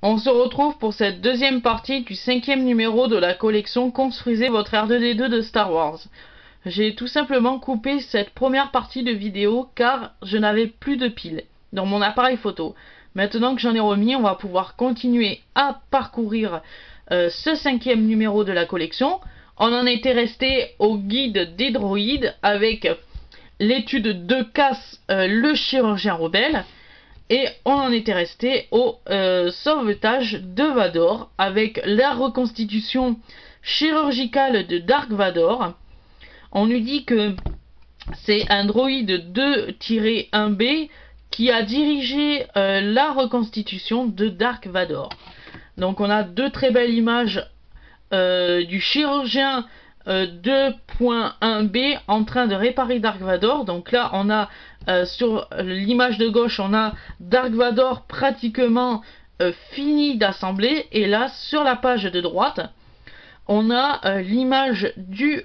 On se retrouve pour cette deuxième partie du 5e numéro de la collection Construisez votre R2D2 de Star Wars. J'ai tout simplement coupé cette première partie de vidéo car je n'avais plus de piles dans mon appareil photo. Maintenant que j'en ai remis, on va pouvoir continuer à parcourir ce 5e numéro de la collection. On en était resté au guide des droïdes avec l'étude de Cass, le chirurgien rebelle. Et on en était resté au sauvetage de Vador avec la reconstitution chirurgicale de Dark Vador. On nous dit que c'est un droïde 2-1B qui a dirigé la reconstitution de Dark Vador. Donc on a deux très belles images du chirurgien 2.1B en train de réparer Dark Vador. Donc là on a sur l'image de gauche on a Dark Vador pratiquement fini d'assembler, et là sur la page de droite on a l'image du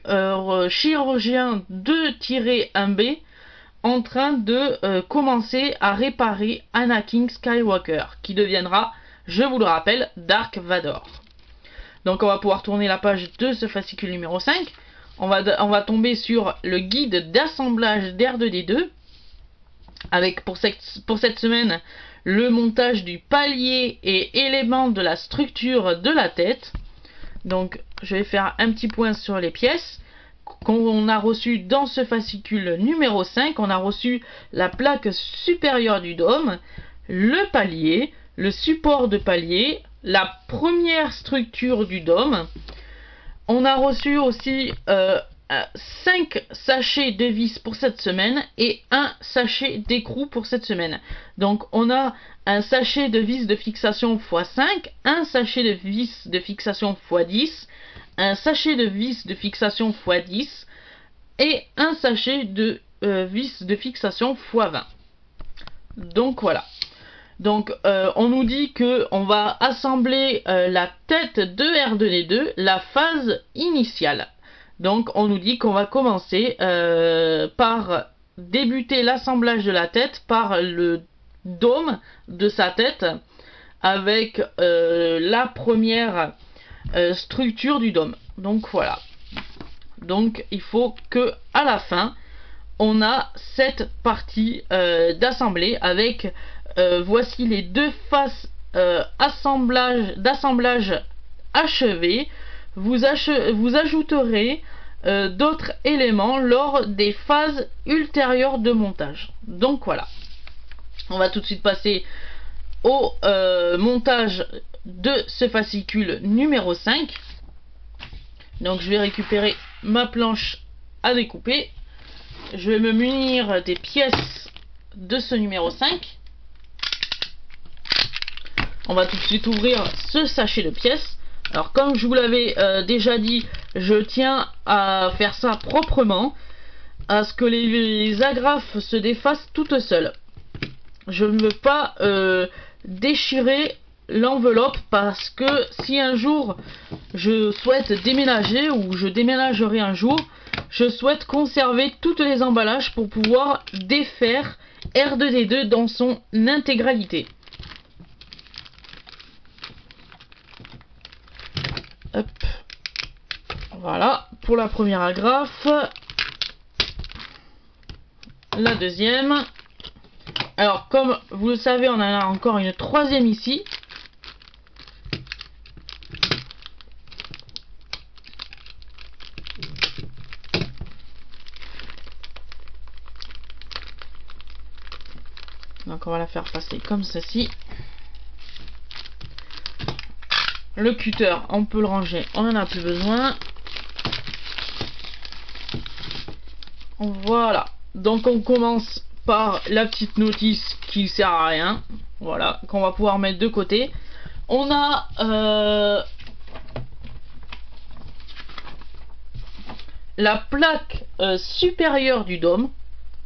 chirurgien 2-1B en train de commencer à réparer Anakin Skywalker, qui deviendra, je vous le rappelle, Dark Vador. Donc on va pouvoir tourner la page de ce fascicule numéro 5. On va tomber sur le guide d'assemblage d'R2D2 avec pour cette semaine le montage du palier et éléments de la structure de la tête. Donc je vais faire un petit point sur les pièces qu'on a reçues dans ce fascicule numéro 5. On a reçu la plaque supérieure du dôme, le palier, le support de palier, la première structure du dôme. On a reçu aussi 5 sachets de vis pour cette semaine et un sachet d'écrou pour cette semaine. Donc on a un sachet de vis de fixation x5, un sachet de vis de fixation x10, un sachet de vis de fixation x10 et un sachet de vis de fixation x20. Donc voilà. Donc on nous dit que on va assembler la tête de R2D2, la phase initiale. Donc on nous dit qu'on va commencer par débuter l'assemblage de la tête par le dôme de sa tête avec la première structure du dôme. Donc voilà. Donc il faut que à la fin on a cette partie d'assemblée avec voici les deux faces d'assemblage achevées. Vous ajouterez d'autres éléments lors des phases ultérieures de montage. Donc voilà. On va tout de suite passer au montage de ce fascicule numéro 5. Donc je vais récupérer ma planche à découper. Je vais me munir des pièces de ce numéro 5. On va tout de suite ouvrir ce sachet de pièces. Alors comme je vous l'avais déjà dit, je tiens à faire ça proprement, à ce que les agrafes se défassent toutes seules. Je ne veux pas déchirer l'enveloppe, parce que si un jour je souhaite déménager, ou je déménagerai un jour, je souhaite conserver tous les emballages pour pouvoir défaire R2D2 dans son intégralité. Hop. Voilà pour la première agrafe. La deuxième. Alors comme vous le savez, on en a encore une troisième ici. Donc on va la faire passer comme ceci. Le cutter, on peut le ranger, on n'en a plus besoin. Voilà. Donc on commence par la petite notice qui sert à rien. Voilà, qu'on va pouvoir mettre de côté. On a la plaque supérieure du dôme.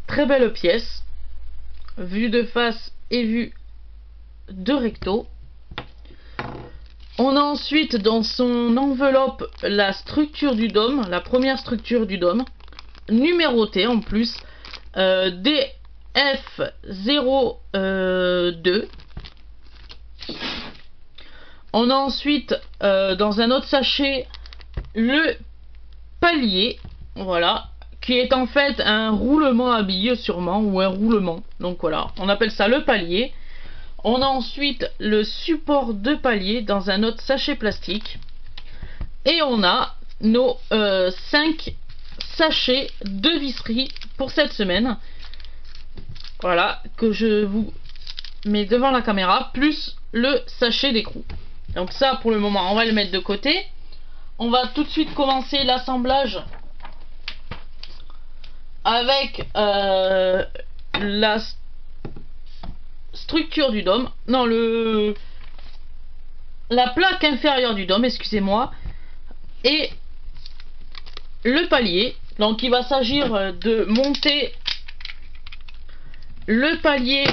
Très belle pièce. Vue de face et vue de recto. On a ensuite dans son enveloppe la structure du dôme, la première structure du dôme, numérotée en plus, DF02. On a ensuite dans un autre sachet le palier, voilà, qui est en fait un roulement à billes sûrement, ou un roulement. Donc voilà, on appelle ça le palier. On a ensuite le support de palier dans un autre sachet plastique. Et on a nos 5 sachets de visserie pour cette semaine. Voilà, que je vous mets devant la caméra, plus le sachet d'écrou. Donc ça, pour le moment, on va le mettre de côté. On va tout de suite commencer l'assemblage avec la structure du dôme. Non, la plaque inférieure du dôme, excusez-moi. Et le palier. Donc il va s'agir de monter le palier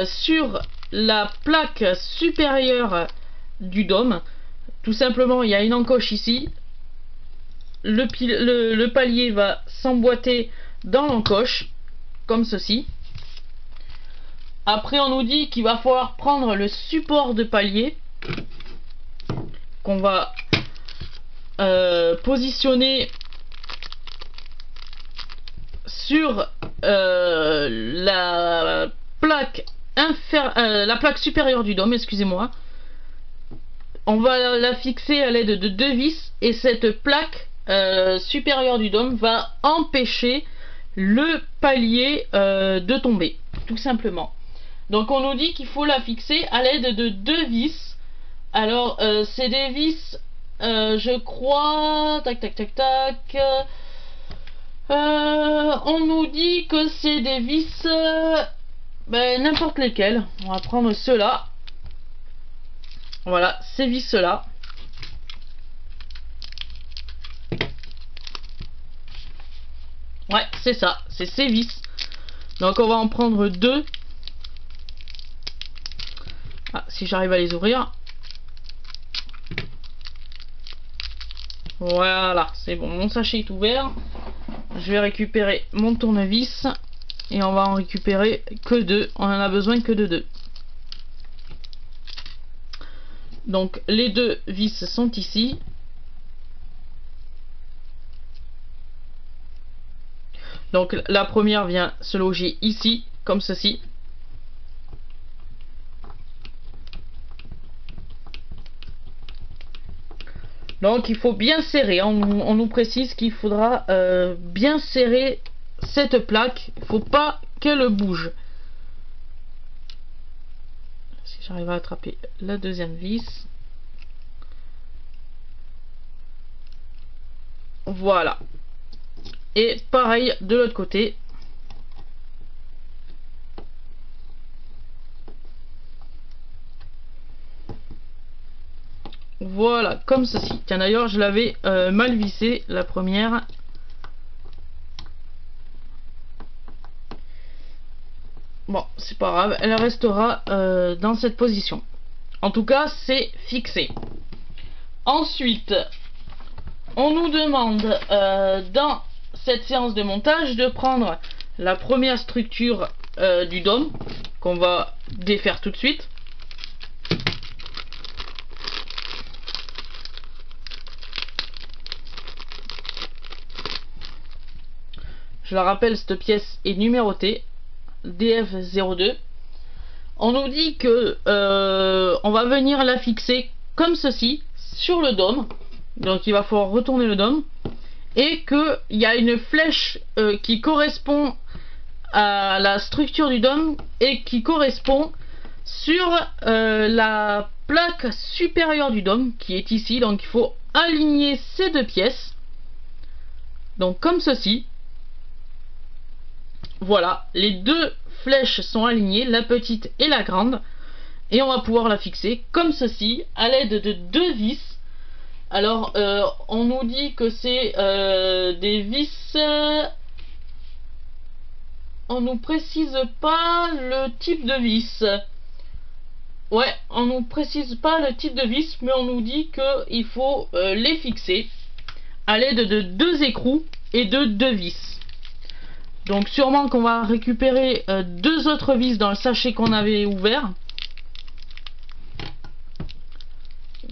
sur la plaque supérieure du dôme. Tout simplement, il y a une encoche ici. Le palier va s'emboîter dans l'encoche, comme ceci. Après, on nous dit qu'il va falloir prendre le support de palier qu'on va positionner sur la plaque supérieure du dôme, excusez-moi. On va la fixer à l'aide de 2 vis, et cette plaque supérieure du dôme va empêcher le palier de tomber, tout simplement. Donc on nous dit qu'il faut la fixer à l'aide de 2 vis. Alors c'est des vis, je crois, tac tac tac tac, on nous dit que c'est des vis n'importe lesquelles. On va prendre ceux-là. Voilà, ces vis-là. Ouais, c'est ça, c'est ces vis. Donc on va en prendre 2. Ah, si j'arrive à les ouvrir. Voilà, c'est bon, mon sachet est ouvert. Je vais récupérer mon tournevis. Et on va en récupérer que 2. On en a besoin que de 2. Donc les 2 vis sont ici. Donc la première vient se loger ici, comme ceci. Donc il faut bien serrer. On nous précise qu'il faudra bien serrer cette plaque. Il ne faut pas qu'elle bouge. Si j'arrive à attraper la deuxième vis. Voilà. Et pareil de l'autre côté. Voilà, comme ceci. Tiens, d'ailleurs, je l'avais mal vissé, la première. Bon, c'est pas grave, elle restera dans cette position. En tout cas, c'est fixé. Ensuite, on nous demande dans cette séance de montage de prendre la première structure du dôme qu'on va défaire tout de suite. Je la rappelle, cette pièce est numérotée DF02. On nous dit que on va venir la fixer comme ceci sur le dôme. Donc il va falloir retourner le dôme. Et qu'il y a une flèche qui correspond à la structure du dôme et qui correspond sur la plaque supérieure du dôme qui est ici. Donc il faut aligner ces 2 pièces. Donc comme ceci. Voilà, les 2 flèches sont alignées, la petite et la grande. Et on va pouvoir la fixer comme ceci, à l'aide de 2 vis. Alors, on nous dit que c'est des vis... on nous précise pas le type de vis. Ouais, on nous précise pas le type de vis, mais on nous dit qu'il faut les fixer à l'aide de 2 écrous et de 2 vis. Donc sûrement qu'on va récupérer 2 autres vis dans le sachet qu'on avait ouvert.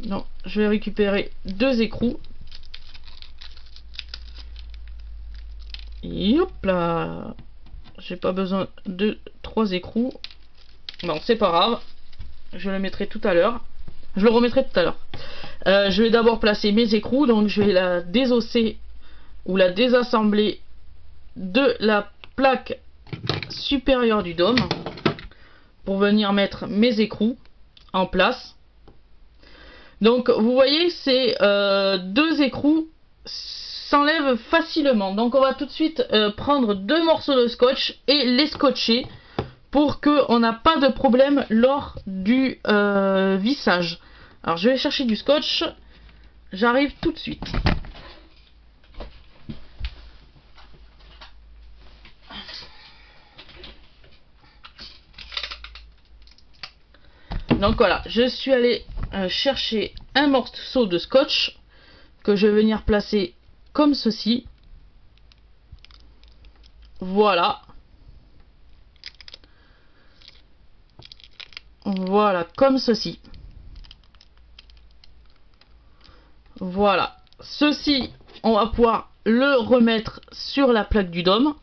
Donc je vais récupérer 2 écrous. Et hop là. J'ai pas besoin de 3 écrous. Bon, c'est pas grave. Je le mettrai tout à l'heure. Je le remettrai tout à l'heure. Je vais d'abord placer mes écrous. Donc je vais la désosser ou la désassembler de la plaque supérieure du dôme pour venir mettre mes écrous en place. Donc vous voyez, ces 2 écrous s'enlèvent facilement. Donc on va tout de suite prendre 2 morceaux de scotch et les scotcher pour qu'on n'a pas de problème lors du vissage. Alors je vais chercher du scotch, j'arrive tout de suite. Donc voilà, je suis allé chercher un morceau de scotch que je vais venir placer comme ceci. Voilà. Voilà, comme ceci. Voilà. Ceci, on va pouvoir le remettre sur la plaque du dôme.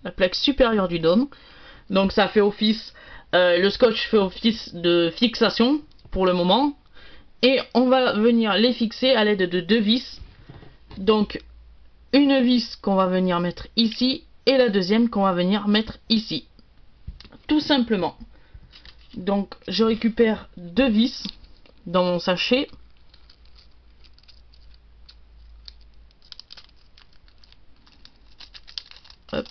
La plaque supérieure du dôme. Donc ça fait office, le scotch fait office de fixation pour le moment. Et on va venir les fixer à l'aide de 2 vis. Donc une vis qu'on va venir mettre ici et la deuxième qu'on va venir mettre ici. Tout simplement. Donc je récupère 2 vis dans mon sachet. Hop.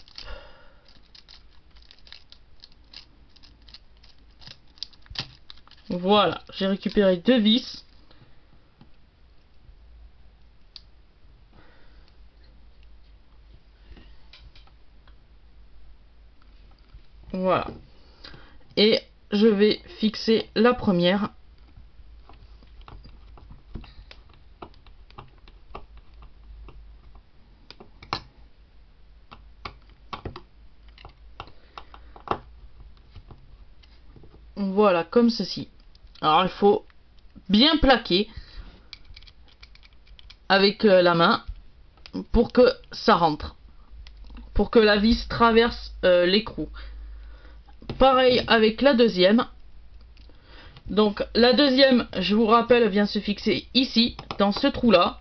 Voilà, j'ai récupéré 2 vis. Voilà. Et je vais fixer la première. Voilà, comme ceci. Alors il faut bien plaquer avec la main pour que ça rentre. Pour que la vis traverse l'écrou. Pareil avec la deuxième. Donc la deuxième, je vous rappelle, vient se fixer ici, dans ce trou là.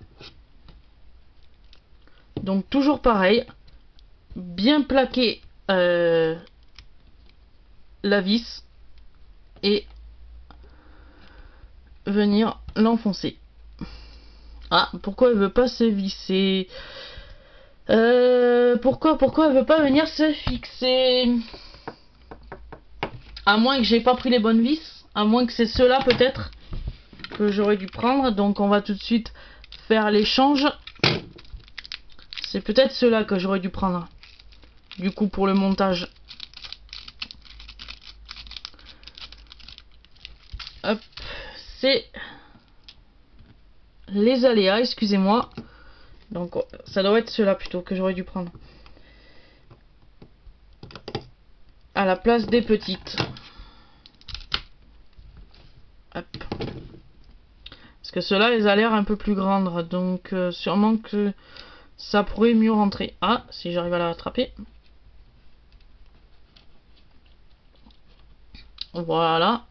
Donc toujours pareil, bien plaquer la vis et venir l'enfoncer. Ah, pourquoi elle veut pas se visser? Pourquoi elle veut pas venir se fixer? À moins que j'ai pas pris les bonnes vis. À moins que c'est ceux-là peut-être que j'aurais dû prendre. Donc on va tout de suite faire l'échange. C'est peut-être ceux-là que j'aurais dû prendre. Du coup pour le montage. Hop. C'est les aléas, excusez-moi. Donc ça doit être ceux-là plutôt que j'aurais dû prendre. À la place des petites. Hop. Parce que ceux-là, les a l'air un peu plus grandes. Donc sûrement que ça pourrait mieux rentrer. Ah, si j'arrive à la rattraper. Voilà.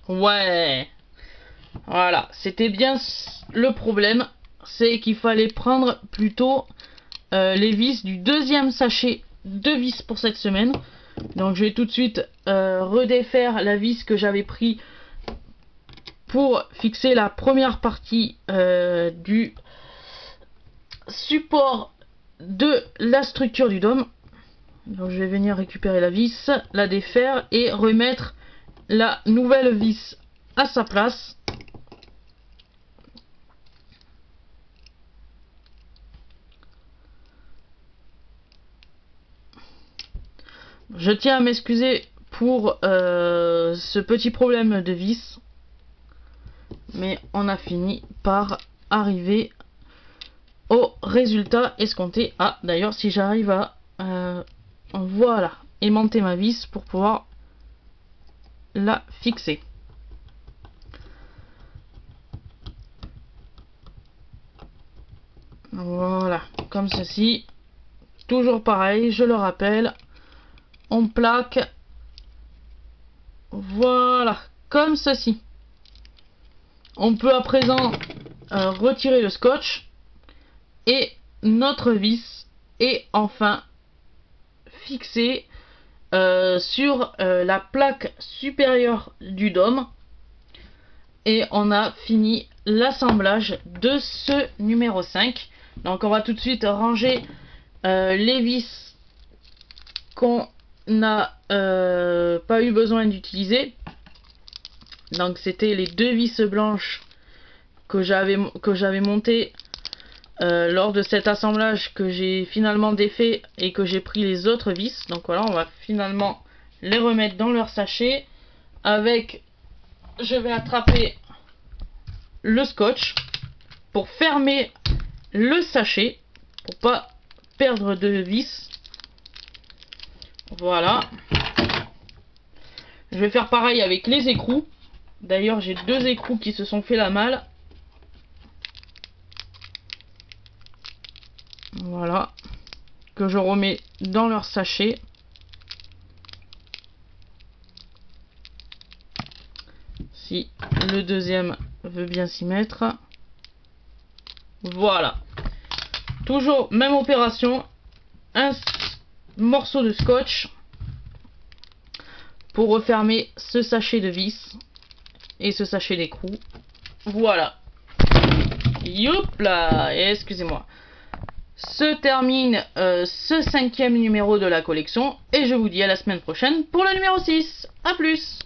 Ouais. Voilà, c'était bien le problème. C'est qu'il fallait prendre plutôt les vis du deuxième sachet de vis pour cette semaine. Donc je vais tout de suite redéfaire la vis que j'avais pris pour fixer la première partie du support de la structure du dôme. Donc je vais venir récupérer la vis, la défaire et remettre la nouvelle vis à sa place. Je tiens à m'excuser pour ce petit problème de vis, mais on a fini par arriver au résultat escompté. Ah, d'ailleurs, si j'arrive à voilà, aimanter ma vis pour pouvoir la fixer. Voilà, comme ceci. Toujours pareil, je le rappelle, on plaque. Voilà, comme ceci. On peut à présent retirer le scotch et notre vis est enfin fixée sur la plaque supérieure du dôme, et on a fini l'assemblage de ce numéro 5. Donc on va tout de suite ranger les vis qu'on n'a pas eu besoin d'utiliser. Donc c'était les 2 vis blanches que j'avais montées lors de cet assemblage, que j'ai finalement défait et que j'ai pris les autres vis. Donc voilà, on va finalement les remettre dans leur sachet. Avec, je vais attraper le scotch pour fermer le sachet pour pas perdre de vis. Voilà. Je vais faire pareil avec les écrous. D'ailleurs, j'ai 2 écrous qui se sont fait la malle. Voilà. Que je remets dans leur sachet. Si le deuxième veut bien s'y mettre. Voilà. Toujours même opération. Un morceau de scotch pour refermer ce sachet de vis et ce sachet d'écrou. Voilà. Youp là, excusez-moi. Se termine ce 5e numéro de la collection, et je vous dis à la semaine prochaine pour le numéro 6. A plus.